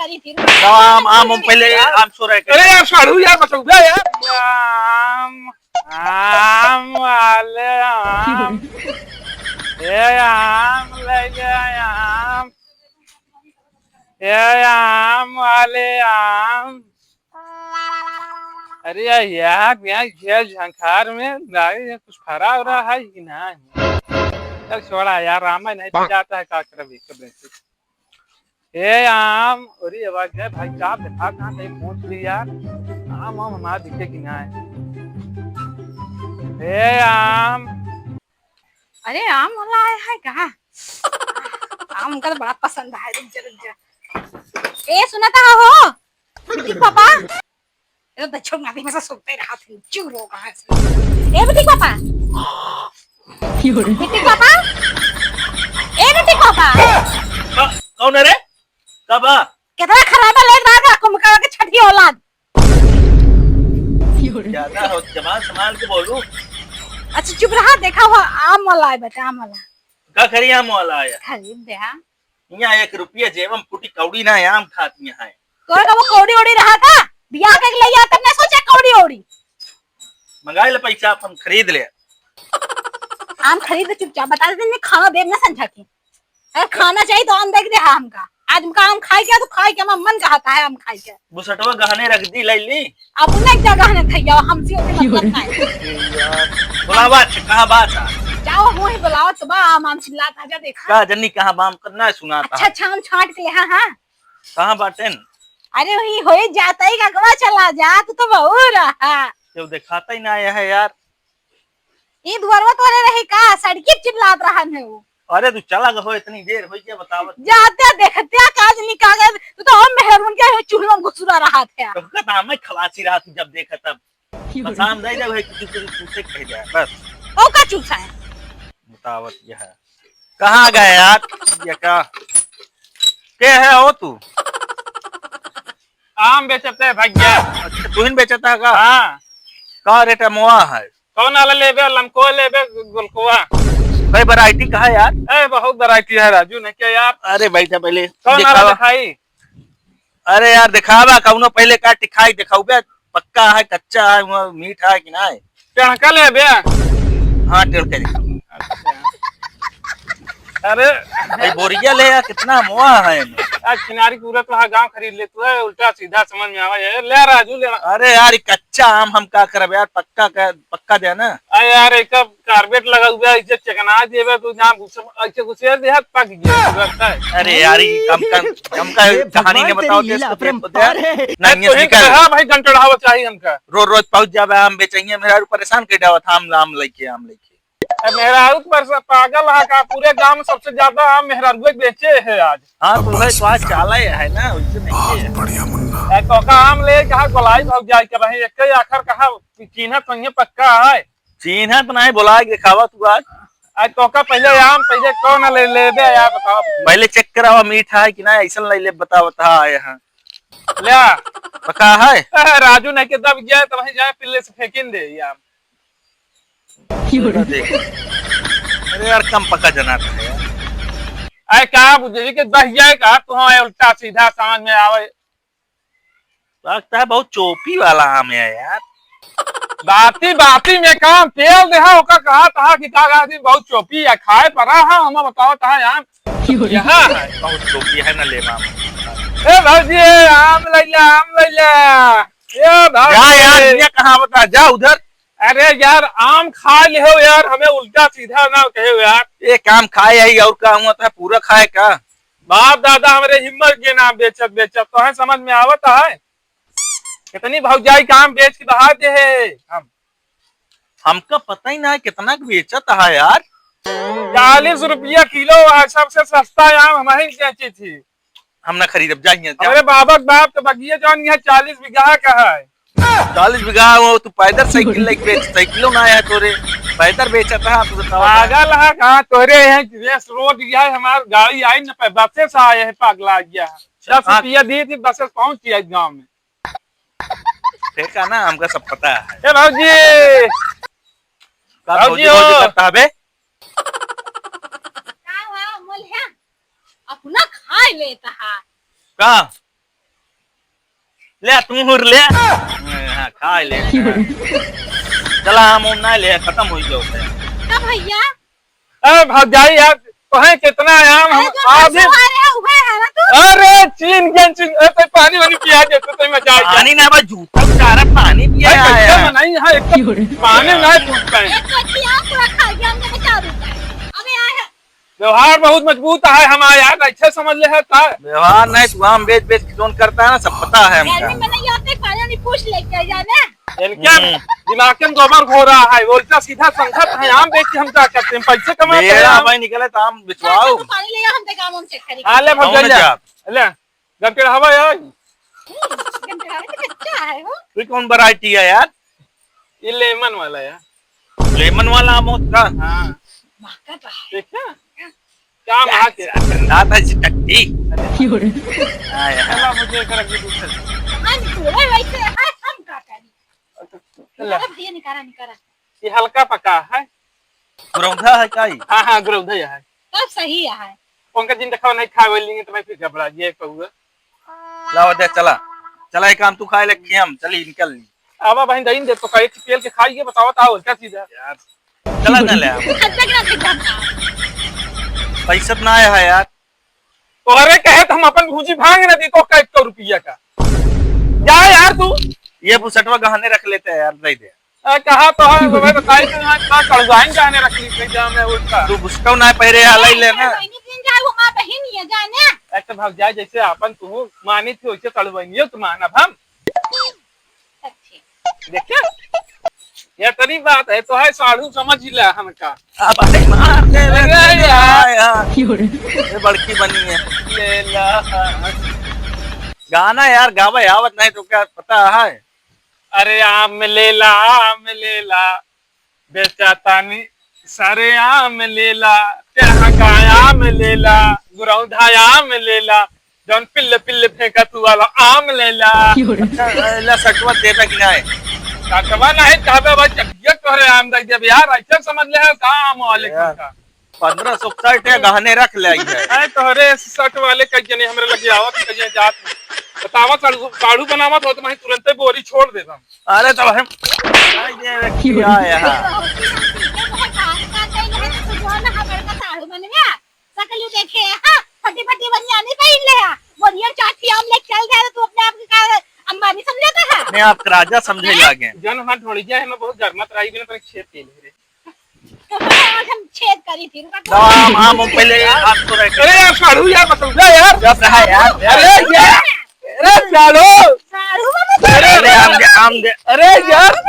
रही थी। आम आम पहले आम सो रहे। अरे यार साढ़ू यार बचाओ यार। आम आम वाले आम ये आम ले ले आम ये आम वाले आम। अरे यार यहाँ घेर झंखार में कुछ फरा हो रहा है कि नहीं? चल छोड़ा यार, रामा नहीं जाता है का कर ए आम। अरे आवाज है भाई साहब, देखा कहाँ कहीं पहुंच ली यार। आम आम हमारा दिखे कि ना है। ए आम। अरे आम वाला आया है कहाँ? आम का तो बड़ा पसंद है। रुक जा रुक जा। ए सुना था हो बुटीक पापा? ये तो छोड़ ना, हमेशा सोते रहा थे चूर हो कहाँ से। ए बुटीक पापा, बुटीक पापा, ए बुटीक पापा। कौन है रे? कब कितना खराब ले रहा कुमका के छठी औलाद। ज्यादा हो जबान संभाल के बोलू। अच्छा चुप रहा, देखा हुआ आम वाला है बेटा, आम वाला का खरी आम वाला आया? खरीद दे। हाँ यहाँ 1 रुपया जेबम फूटी कौड़ी ना आम खाती है। कोई का वो कौड़ी ओड़ी रहा था बियाह के ले आ, तब ने सोचा कौड़ी ओड़ी मंगाए ले पैसा अपन खरीद ले। आम खरीद चुपचाप बता देते, खाना देव ना समझा के। अगर खाना चाहिए तो आम देख दे आम का। आज हमका आम खाई क्या तो खाई क्या, मन कहता है आम खाई क्या। बुसटवा गहने रख दी लैली। अब उन्हें जगह न खइया हमसे ओके मतलब नहीं। बुलावा कहां बात है? जाओ वो ही बुलाओ तो बा आम चिल्ला ताजा देखा। का जन्नी कहां बाम करना सुना था। अच्छा आम छांट के ले। हां हां कहां बाटेन? अरे वही होए जाता ही का गवा चला जा तो बहु रहा। जो दिखाता ही ना आया है यार। ये दुआरवा तोरे रही का सड़की चिल्लात रहा है वो। अरे तू चला गो इतनी देर हो गया बतावत। जाते देखते काज निकाल तू तो हम मेहरून के चूल्हा में घुसरा रहा था। तो कहता मैं खलासी रहा तू जब देखा तब। मसान दे जब है कि तू पूछे कह जाए बस। ओ का चूसा है बतावत यह है। कहां गए यार? ये का के है हो तू? आम बेचते है भैया। अच्छा तू ही बेचता का? हाँ। का रेट मोआ है? कौन वाला लेबे? लमको लेबे गोलकुआ? कई वैरायटी का है यार? ए बहुत वैरायटी है राजू ने क्या यार। अरे बैठा पहले कौन वाला दिखाई? अरे यार दिखावा कौनो पहले का दिखाई दिखाऊ बे। पक्का है कच्चा है मीठ है कि ना है? टेढ़का लेबे? हाँ टेढ़ के दिखाओ। अरे भाई बोरिया ले यार, कितना मोआ है। आज किनारी पूरा तो गांव खरीद ले तू है, उल्टा सीधा समझ में आवा है। ले राजू ले। अरे यार कच्चा आम हम का करब यार, पक्का दे ना। अरे यार एक कार्बेट लगा हुआ है, इसे चकना देबे तो जहां ऐसे घुसे देहात पक गया। अरे यार कम का कहानी ने बताओ दे इसको दे। नहीं तो निकल हां भाई घंटड़ावा चाहिए हमका। रोज रोज पहुंच जावे आम बेचइए, मेरा परेशान कर देवत आम लेके। मेहरारू पर पागल है का, पूरे गांव में सबसे ज्यादा आम मेहरारू बेचे है आज। हाँ तो भाई स्वाद चाला है ना, उससे नहीं है। बढ़िया मुन्ना। तो का आम ले कहा गोलाई भाग जाए कर रहे एक ही आखिर कहा चिन्ह तो ये पक्का है। चिन्ह तो नहीं बोला दिखावा तू आज तो का पहले आम पहले कौन ले लेबे यार बताओ। पहले चेक करावा मीठा है कि ना, ऐसा ले ले बताओ था यहाँ ले पक्का है। राजू ने के दब गया तो वहीं जाए पिल्ले से फेंकिन दे यार। अरे यार कम पका जना था यार। अरे क्या बुझे कि बह जाए का तू हाँ उल्टा सीधा समझ में आवे। लगता है बहुत चोपी वाला आम है यार। बाती में काम तेल देहा होका कहा था कि कागा दिन बहुत चोपी है खाए परा है हम बताओ था यार। यहाँ है बहुत चोपी है ना ले माम। ए भाजी आम ले ले आम ले ले। ए भाई यार ये कहाँ बता जा उधर। अरे यार आम खा ले हो यार, हमें उल्टा सीधा ना कहे यार। एक आम खाए आई और का हुआ था पूरा खाए का? बाप दादा हमारे हिम्मत के नाम बेचत तो है, समझ में आवत है कितनी भौजाई का आम बेच के बहा दे है। हमका पता ही ना है कितना बेचत है यार। 40 रुपया किलो सबसे सस्ता आम हमारी बेची थी। हम ना खरीद जाइए। अरे बाबा बाप तो बगिया जान 40 बीघा का है। 40 बीघा वो तू पैदल साइकिल लेके बेच, साइकिलों ना आया तोरे पैदल बेचा था तू बताओ। पागल है कहाँ तोरे हैं रोड गया है, हमारी गाड़ी आई ना बसे से आए है पागला गया। 10 रुपया दी थी बसे पहुंच गया गाँव में। देखा ना हमका सब पता है। ए भाजी करता है बे अपना खा लेता है का ले तू हुर ले हाँ खा ले चला आम उम ना ले खत्म हो जाओ का भैया अरे भौजाई यार कहे कितना आम हम आधे है ना तू अरे चीन के पानी वानी पिया दे तो मैं जा पानी ना बस जूता सारा पानी पिया कैसे है बनाई है एक पानी ना टूट पाए एक तो अच्छी आम पूरा खा गया हमने बचा दूंगा अबे आया व्यवहार बहुत मजबूत है हमारा यार अच्छे समझ ले है का व्यवहार नहीं तू आम बेच बेच कौन करता है ना सब पता है यार हमका मैंने यहाँ पे खाना नहीं पूछ लेके जाना इनके दिमाग में गोबर हो रहा है उल्टा सीधा संगत है आम बेच के हम क्या करते हैं पैसे कमाते हैं मेरा भाई निकले तो आम बिचवाओ पानी ले हम देखा हम चेक करेंगे हां ले भौजाई जा ले गंटे हवा यार कच्चा है वो ये कौन वैरायटी है यार ये लेमन वाला यार लेमन वाला आम होता हां महका तो है देखा क्या मां के गंदा था इसी टट्टी चला मुझे कर के दूसरे हम पूरे वैसे है हम का करें ले भैया निकारा ये हल्का पका है गुरौधा है काई हां हां गुरौधा है तब सही है उनका जिन देखा नहीं खावे लेंगे तो मैं फिर घबरा ये कहूंगा लाओ दे चला चला एक आम तू खाए ले हम चली निकल ली आवा बहन दही दे तो कई तेल के खाइए बताओ तो क्या चीज है यार चला ना ले खर्चा कितना खर्चा पैसा ना आया है यार तो अरे कहे तो हम अपन भूजी भांग न दी तो 100 रुपया का जा यार तू ये बुसटवा गहने रख लेते हैं यार दे दे कहा तो है मैं बताई तो ना कड़वाइन जाने रख ली कहीं जा मैं उल्टा तू बुसटव ना पहरे हाल ले ना जाए वो मां बहन ही है जाने एक तो भाग जाए जैसे अपन तू मानी थी वैसे कड़वाइनियो तो मानब हम अच्छे देखिए ये तरी बात है तो है साधु समझ ला हमका अब भाई मार दे अरे यार ये बड़की बनी है ले ला गाना यार गावा आवत नहीं तो क्या पता है अरे आम ले ला बेचा तानी सारे आम ले ला तेरा का आम ले ला गुरौधा आम ले ला जौन पिल्ले पिल्ले फेंका तू वाला आम ले ला अच्छा सटवा देता कि नहीं काटवा नहीं चाहबे भाई चकिया तोरे आम दे दे यार ऐसे समझ ले का आम वाले का 1560 गहने रख ले है अरे तोरे शर्ट वाले कहिए नहीं हमरे लगे आवत कहिए जात बतावा काढ़ू बनावत हो तो मैं तुरंत बोरी छोड़ देता अरे तो हम क्या है यार देखे फटी फटी बनियानी पहन ले बोरिया चाटी आम ले चल जाए तू अपने आप की अंबानी समझता है मैं आपका राजा समझे लागे जन हाथ ढोड़ी जाए मैं बहुत गर्मत रही बिना पर छेद के ले हम छेद करी थी आम आम पहले हाथ तो रख अरे यार साड़ू यार मतलब यार जब रहा यार अरे यार अरे चालो साड़ू अरे आम दे अरे यार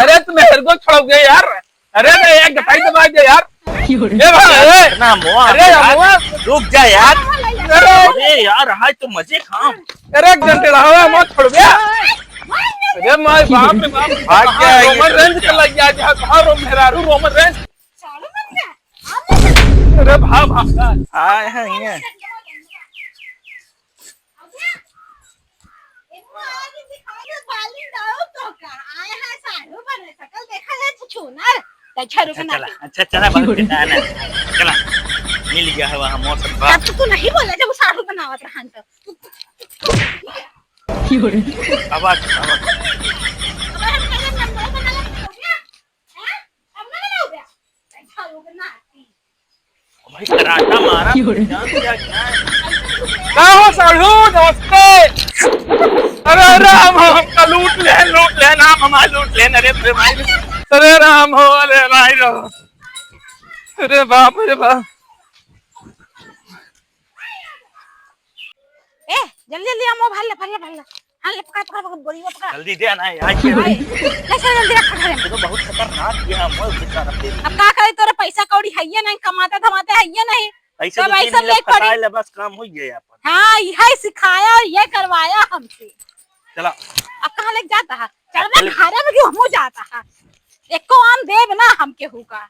अरे तुम मेरे को छोड़ गए यार अरे नहीं एक गटाई दबा दे यार ए भाई ना मुआ अरे मुआ रुक जा यार अरे अरे यार हाय तो मजे खाओ अरे एक घंटे रहा मत छोड़ गया अरे माय बाप रे बाप भाग गया ये रोमन रेंज के लग गया जहां कहां मेहरारू रोमन रेंज साड़ू बन गया अरे भाग आए हैं ये अच्छा चला बहुत है ना चला मिल गया है वहां मौसम का तब तू नहीं बोला जब साड़ू बनावत रहन तो आवाज भाई कराटा मारा जान क्या क्या हो साढ़ू नमस्ते अरे राम हम लूट ले नाम हमारा लूट ले अरे भाई अरे राम हो अरे भाई रो अरे बाप ए जल्दी जल्दी आ मोबाइल ले फल हां ले पकड़ बोरी पकड़ जल्दी दे ना यार ले चल जल्दी रख घर में तो बहुत खतरनाक ये हम बेचारा अब का करे तोरे पैसा कौड़ी है नहीं कमाते धमाते है नहीं ऐसे सब तो ऐसा तीन लेके लाख फसाए ले बस काम हो गया अपन हाँ यही सिखाया और ये करवाया हमसे चला अब कहाँ लग जाता है चल मैं घर में क्यों हो जाता है एको आम देव ना हम केहू का